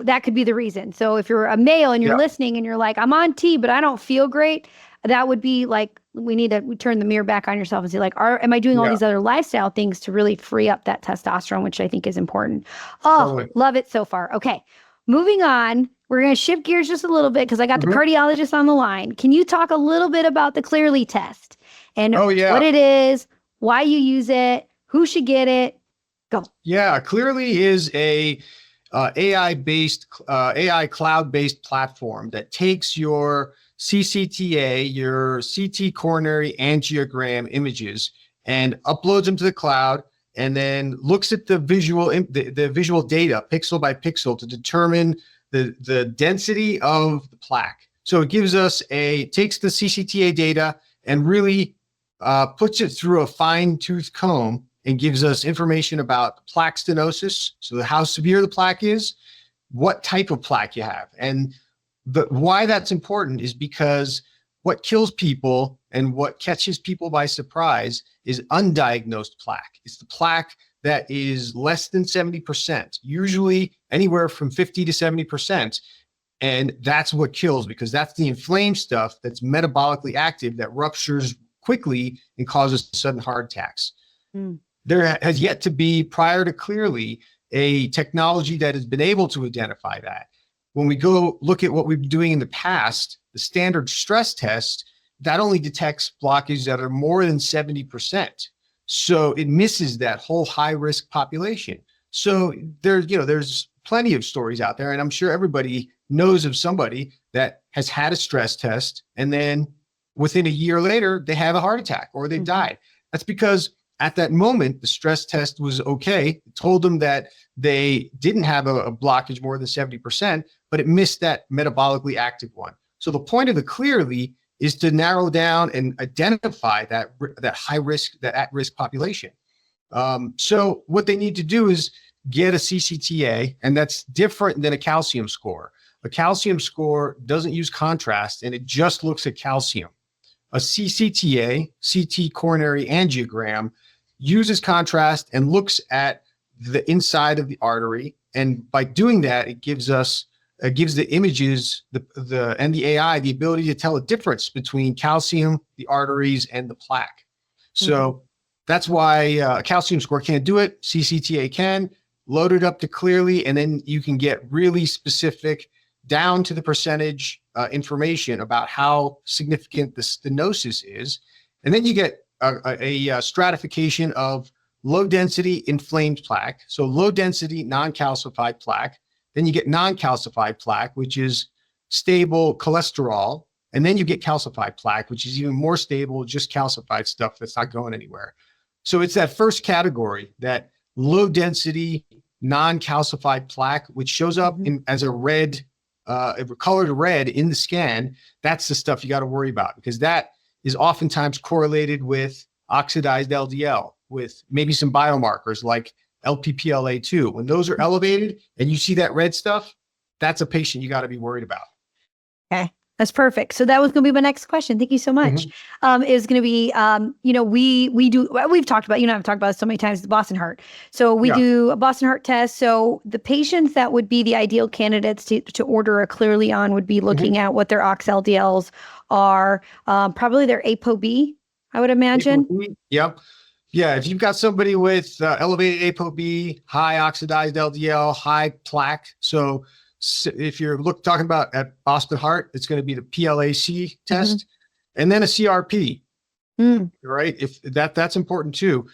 [SPEAKER 1] that could be the reason. So if you're a male and you're
[SPEAKER 2] Yeah.
[SPEAKER 1] listening and you're like, I'm on T, but I don't feel great, that would be like, we need to turn the mirror back on yourself and say, like, am I doing all
[SPEAKER 2] Yeah.
[SPEAKER 1] these other lifestyle things to really free up that testosterone, which I think is important. Oh,
[SPEAKER 2] Totally.
[SPEAKER 1] love it so far. Okay. Moving on. We're going to shift gears just a little bit because I got the
[SPEAKER 2] Mhm.
[SPEAKER 1] cardiologist on the line. Can you talk a little bit about the Clearly test and
[SPEAKER 2] Oh, yeah.
[SPEAKER 1] what it is, why you use it, who should get it? Go.
[SPEAKER 2] Yeah. Clearly is a AI cloud-based platform that takes your CCTA, your CT coronary angiogram images, and uploads them to the cloud, and then looks at the visual data pixel by pixel to determine the density of the plaque. So it takes the CCTA data and really puts it through a fine-tooth comb and gives us information about plaque stenosis, so how severe the plaque is, what type of plaque you have. And why that's important is because what kills people and what catches people by surprise is undiagnosed plaque. It's the plaque that is less than 70%, usually anywhere from 50 to 70%. And that's what kills, because that's the inflamed stuff that's metabolically active that ruptures quickly and causes sudden heart attacks.
[SPEAKER 1] Mm.
[SPEAKER 2] There has yet to be, prior to Clearly, a technology that has been able to identify that. When we go look at what we've been doing in the past, the standard stress test that only detects blockages that are more than 70%. So it misses that whole high risk population. So there's plenty of stories out there, and I'm sure everybody knows of somebody that has had a stress test, and then within a year later, they have a heart attack or they died. That's because at that moment, the stress test was okay. It told them that they didn't have a blockage more than 70%, but it missed that metabolically active one. So the point of the Clearly is to narrow down and identify that high risk, that at-risk population. So what they need to do is get a CCTA, and that's different than a calcium score. A calcium score doesn't use contrast, and it just looks at calcium. A CCTA, CT coronary angiogram, uses contrast and looks at the inside of the artery. And by doing that, it gives the images and the AI the ability to tell a difference between calcium, the arteries, and the plaque. So that's why a calcium score can't do it. CCTA can. Load it up to Clearly, and then you can get really specific down to the percentage information about how significant the stenosis is. And then you get a stratification of low density inflamed plaque. So low density non-calcified plaque. Then you get non-calcified plaque, which is stable cholesterol. And then you get calcified plaque, which is even more stable, just calcified stuff that's not going anywhere. So it's that first category, that low density non-calcified plaque, which shows up as a red, colored red in the scan. That's the stuff you got to worry about, because that is oftentimes correlated with oxidized LDL, with maybe some biomarkers like LPPLA2. When those are elevated and you see that red stuff, that's a patient you got to be worried about.
[SPEAKER 1] Okay. That's perfect. So that was going to be my next question. Thank you so much. Is going to be, we've talked about, I've talked about it so many times, the Boston Heart. So we do a Boston Heart test. So the patients that would be the ideal candidates to order a Clearly on would be looking at what their ox LDLs are, probably their ApoB, I would imagine.
[SPEAKER 2] ApoB, yep. Yeah, if you've got somebody with elevated ApoB, high oxidized LDL, high plaque. So if you're talking about at Boston Heart, it's going to be the PLAC test, and then a CRP, right? If that's important too.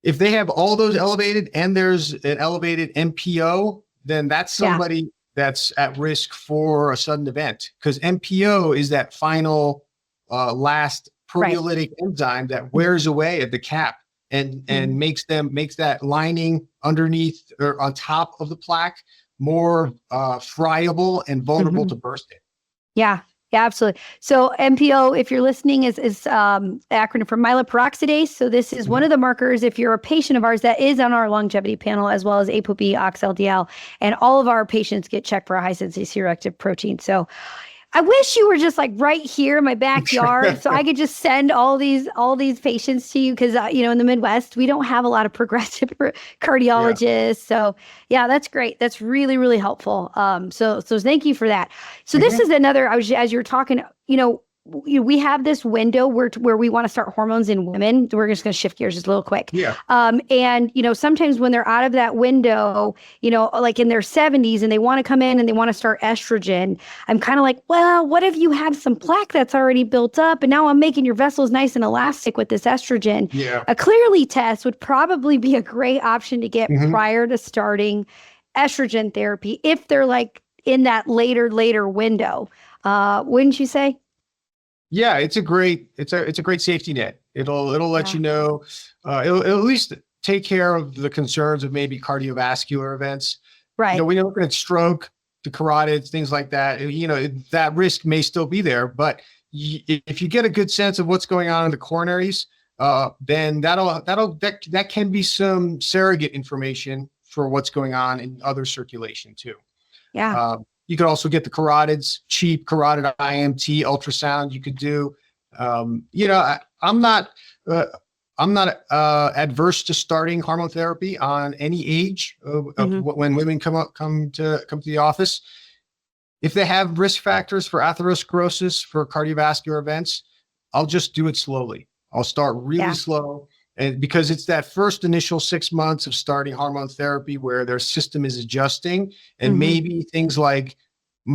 [SPEAKER 2] If they have all those elevated and there's an elevated MPO, then that's somebody that's at risk for a sudden event, because MPO is that final last proteolytic enzyme that wears away at the cap and makes that lining underneath or on top of the plaque more friable and vulnerable to bursting.
[SPEAKER 1] Yeah, absolutely. So MPO, if you're listening, is acronym for myeloperoxidase. So this is one of the markers, if you're a patient of ours, that is on our longevity panel, as well as ApoB, ox-LDL, and all of our patients get checked for a high sensitivity C-reactive protein. So I wish you were just like right here in my backyard so I could just send all these patients to you, because in the Midwest we don't have a lot of progressive cardiologists. So yeah, that's great. That's really, really helpful. So thank you for that. So this is another, as you were talking, we have this window where we want to start hormones in women. We're just going to shift gears just a little quick.
[SPEAKER 2] Yeah.
[SPEAKER 1] And sometimes when they're out of that window, like in their 70s, and they want to come in and they want to start estrogen, I'm kind of like, well, what if you have some plaque that's already built up, and now I'm making your vessels nice and elastic with this estrogen?
[SPEAKER 2] Yeah.
[SPEAKER 1] A Clearly test would probably be a great option to get prior to starting estrogen therapy, if they're like in that later window. Wouldn't you say?
[SPEAKER 2] Yeah, it's a great safety net. It'll let you know, it'll at least take care of the concerns of maybe cardiovascular events.
[SPEAKER 1] Right.
[SPEAKER 2] When you're looking at stroke, the carotids, things like that, that risk may still be there. But if you get a good sense of what's going on in the coronaries, then that can be some surrogate information for what's going on in other circulation too.
[SPEAKER 1] Yeah.
[SPEAKER 2] You could also get the carotids, cheap carotid IMT ultrasound you could do. I'm not adverse to starting hormone therapy on any age of when women come to the office. If they have risk factors for atherosclerosis, for cardiovascular events, I'll just do it slowly. I'll start really slow. And because it's that first initial 6 months of starting hormone therapy where their system is adjusting, and maybe things like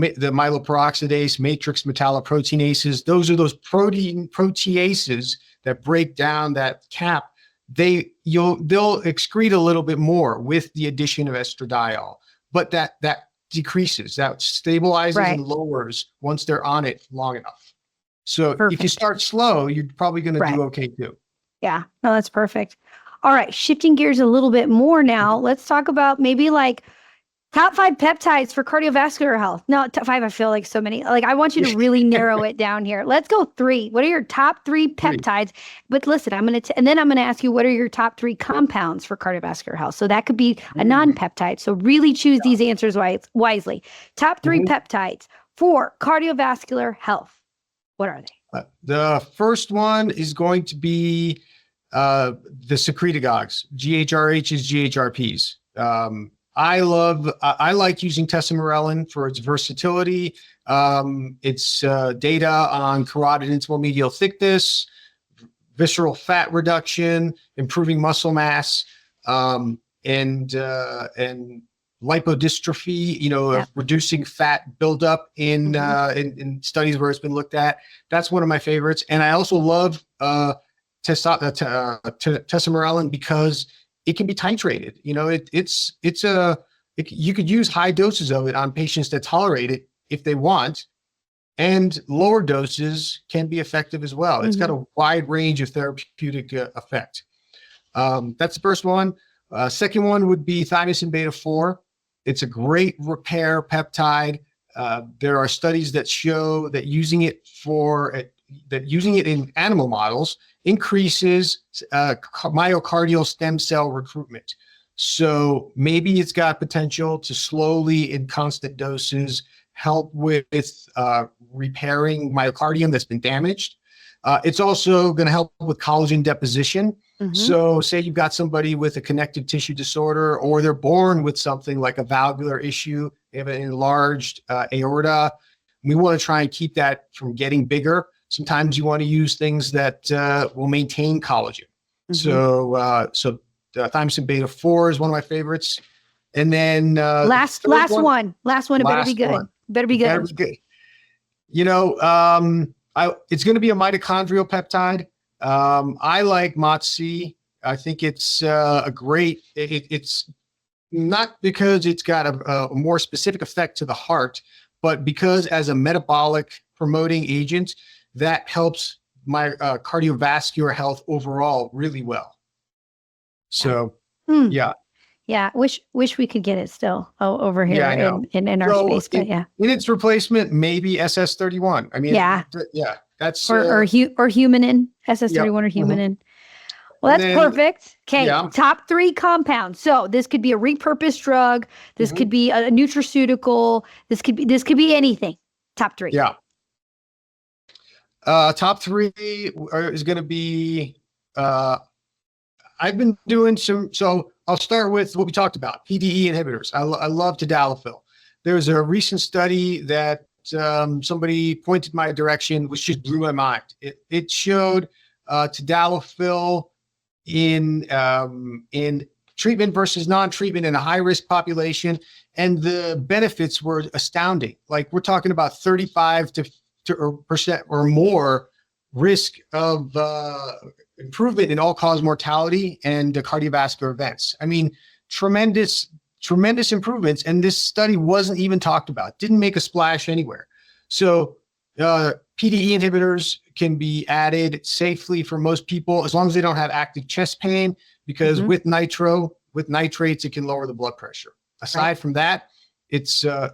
[SPEAKER 2] the myeloperoxidase, matrix metalloproteinases. Those are those proteases that break down that cap. They'll excrete a little bit more with the addition of estradiol, but that decreases, that stabilizes and lowers once they're on it long enough. So if you start slow, you're probably going to do okay too.
[SPEAKER 1] Yeah, no, that's perfect. All right, shifting gears a little bit more now. Let's talk about maybe like top 5 peptides for cardiovascular health. No, top 5, I feel like so many. Like, I want you to really narrow it down here. Let's go 3. What are your top 3 peptides? But listen, and then I'm going to ask you, what are your top 3 compounds for cardiovascular health? So that could be a non-peptide. So really choose these answers wisely. Top 3 peptides for cardiovascular health. What are they?
[SPEAKER 2] The first one is going to be the secretagogues, GHRHs, GHRPs. I like using tesamorelin for its versatility. Its data on carotid intermedial thickness, visceral fat reduction, improving muscle mass, and lipodystrophy, reducing fat buildup in studies where it's been looked at. That's one of my favorites. And I also love tesamorelin because it can be titrated. You could use high doses of it on patients that tolerate it if they want, and lower doses can be effective as well. It's got a wide range of therapeutic effect. That's the first one. Second one would be thymosin beta-4. It's a great repair peptide. There are studies that show that using it in animal models increases myocardial stem cell recruitment. So maybe it's got potential to slowly, in constant doses, help with repairing myocardium that's been damaged. It's also going to help with collagen deposition. So say you've got somebody with a connective tissue disorder, or they're born with something like a valvular issue, they have an enlarged aorta. We want to try and keep that from getting bigger. Sometimes you want to use things that will maintain collagen. So thymosin beta-4 is one of my favorites. And then
[SPEAKER 1] last one. It better be good. Better be good.
[SPEAKER 2] It's going to be a mitochondrial peptide. I like MOTS-c. I think it's a great. It's not because it's got a more specific effect to the heart, but because as a metabolic promoting agent, that helps my cardiovascular health overall really well. So, yeah.
[SPEAKER 1] Wish we could get it still over here in our space, but
[SPEAKER 2] in its replacement, maybe SS31. I mean, that's
[SPEAKER 1] or humanin, SS31 or humanin. Well, that's perfect. Okay, top 3 compounds. So this could be a repurposed drug. This could be a nutraceutical. This could be anything. Top 3.
[SPEAKER 2] Yeah. Top 3 is going to be. I've been doing some. So I'll start with what we talked about: PDE inhibitors. I love tadalafil. There's a recent study that somebody pointed my direction, which just blew my mind. It showed tadalafil in treatment versus non-treatment in a high-risk population, and the benefits were astounding. Like, we're talking about 35% or more risk of improvement in all-cause mortality and cardiovascular events. I mean, tremendous improvements, and this study wasn't even talked about. Didn't make a splash anywhere. So PDE inhibitors can be added safely for most people as long as they don't have active chest pain, because with nitrates, it can lower the blood pressure. Aside from that, it's one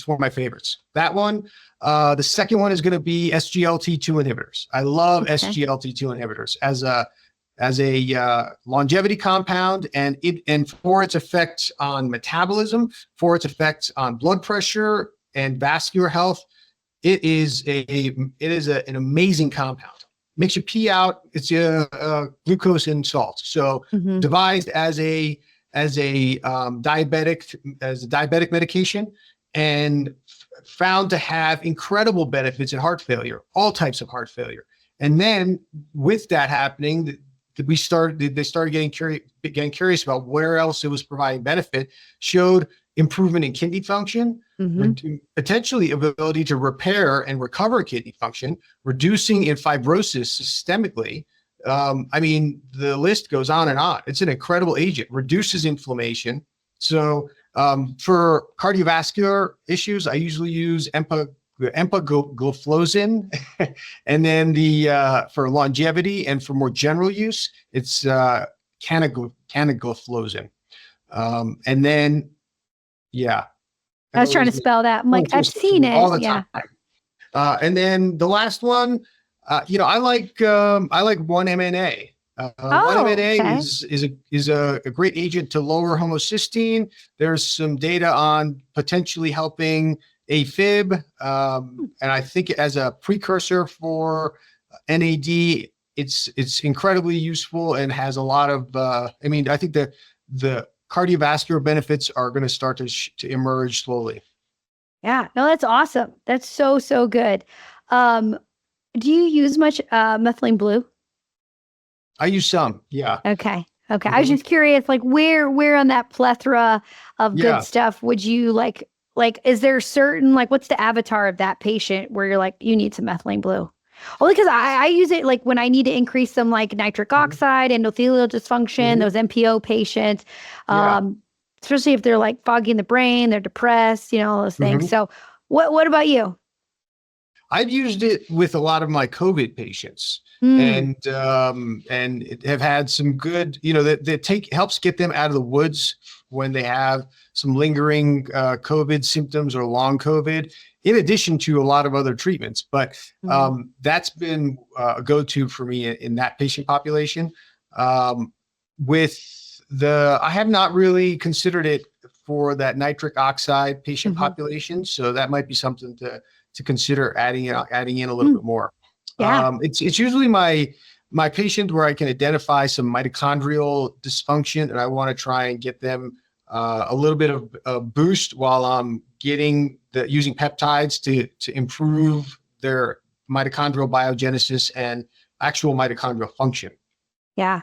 [SPEAKER 2] of my favorites. That one. The second one is going to be SGLT2 inhibitors. I love SGLT2 inhibitors as a longevity compound, and for its effects on metabolism, for its effects on blood pressure and vascular health. It is an amazing compound. Makes you pee out. It's glucose and salt. So devised as a diabetic medication, and found to have incredible benefits in heart failure, all types of heart failure. And then with that happening, they started getting curious about where else it was providing benefit, showed improvement in kidney function, potentially ability to repair and recover kidney function, reducing in fibrosis systemically. I mean, the list goes on and on. It's an incredible agent, reduces inflammation. So for cardiovascular issues, I usually use empagliflozin, and then for longevity and for more general use, it's canagliflozin. And then, yeah.
[SPEAKER 1] I was trying to spell that. I'm like, I've seen it.
[SPEAKER 2] All the time. And then the last one, I like 1-MNA. 1-MNA is a great agent to lower homocysteine. There's some data on potentially helping AFib, and I think as a precursor for NAD, it's incredibly useful and has a lot of. I think the cardiovascular benefits are going to start to emerge slowly.
[SPEAKER 1] Yeah, no, that's awesome. That's so good. Do you use much methylene blue?
[SPEAKER 2] I use some, yeah.
[SPEAKER 1] Okay. I was just curious, like where on that plethora of good stuff would you like, is there certain, like, what's the avatar of that patient where you're like, you need some methylene blue? Only because I use it like when I need to increase some like nitric oxide, endothelial dysfunction, those MPO patients, especially if they're like foggy in the brain, they're depressed, all those things. So what about you?
[SPEAKER 2] I've used it with a lot of my COVID patients and have had some good, that helps get them out of the woods when they have some lingering COVID symptoms or long COVID, in addition to a lot of other treatments. But that's been a go-to for me in that patient population. I have not really considered it for that nitric oxide patient population. So that might be something to consider adding in a little bit more.
[SPEAKER 1] Yeah.
[SPEAKER 2] It's usually my patient where I can identify some mitochondrial dysfunction, and I want to try and get them a little bit of a boost while I'm using peptides to improve their mitochondrial biogenesis and actual mitochondrial function. Yeah.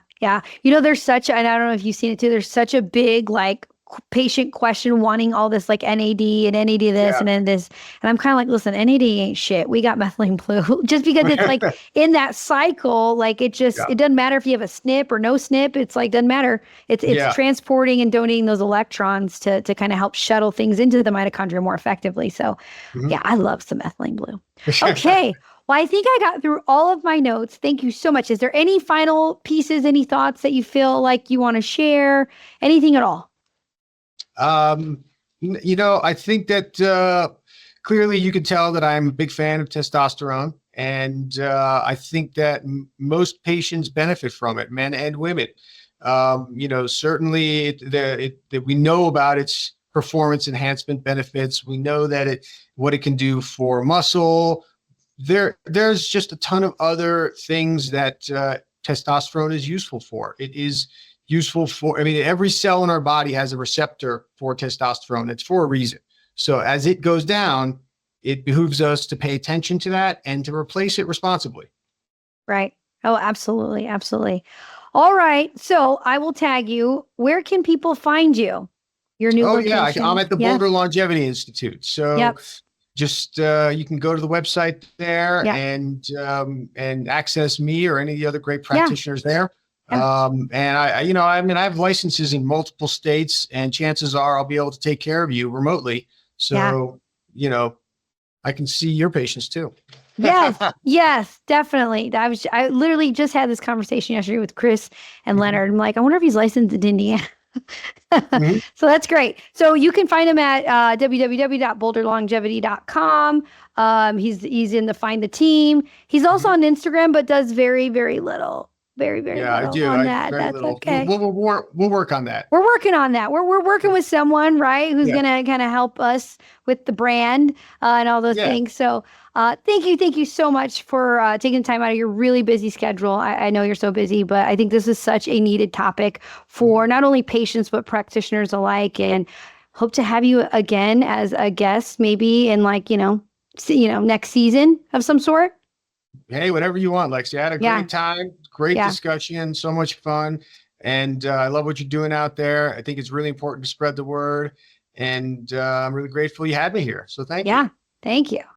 [SPEAKER 1] There's such, and I don't know if you've seen it too, there's such a big like patient question wanting all this like NAD and NAD this and then this. And I'm kind of like, listen, NAD ain't shit. We got methylene blue. Just because it's like in that cycle, like it doesn't matter if you have a SNP or no SNP. It's like, doesn't matter. It's transporting and donating those electrons to kind of help shuttle things into the mitochondria more effectively. So I love some methylene blue. Okay. Well, I think I got through all of my notes. Thank you so much. Is there any final pieces, any thoughts that you feel like you want to share? Anything at all?
[SPEAKER 2] I think that clearly you can tell that I'm a big fan of testosterone, and I think that most patients benefit from it, men and women. Certainly that we know about its performance enhancement benefits. We know that what it can do for muscle. There's just a ton of other things that testosterone is useful for. It is useful for, every cell in our body has a receptor for testosterone. It's for a reason. So as it goes down, it behooves us to pay attention to that and to replace it responsibly.
[SPEAKER 1] Right. Oh, absolutely. All right. So I will tag you. Where can people find you? Your new location?
[SPEAKER 2] I'm at the Boulder Longevity Institute. So just you can go to the website there and access me or any of the other great practitioners there. And I have licenses in multiple states, and chances are I'll be able to take care of you remotely. So, I can see your patients too.
[SPEAKER 1] Yes, definitely. I literally just had this conversation yesterday with Chris and Leonard. I'm like, I wonder if he's licensed in Indiana. So that's great. So you can find him at www.boulderlongevity.com. He's in the Find the Team. He's also on Instagram, but does very, very little. Very little
[SPEAKER 2] I do.
[SPEAKER 1] on that.
[SPEAKER 2] Very
[SPEAKER 1] That's
[SPEAKER 2] little.
[SPEAKER 1] okay.
[SPEAKER 2] We'll work on that.
[SPEAKER 1] We're working on that. We're working with someone, right, who's gonna kind of help us with the brand and all those things. So thank you so much for taking time out of your really busy schedule. I know you're so busy, but I think this is such a needed topic for not only patients but practitioners alike. And hope to have you again as a guest, maybe in next season of some sort.
[SPEAKER 2] Hey, whatever you want, Lexi. I had a great time. Great
[SPEAKER 1] Yeah.
[SPEAKER 2] discussion, so much fun. And I love what you're doing out there. I think it's really important to spread the word. And I'm really grateful you had me here. So thank you.
[SPEAKER 1] Yeah. Thank you.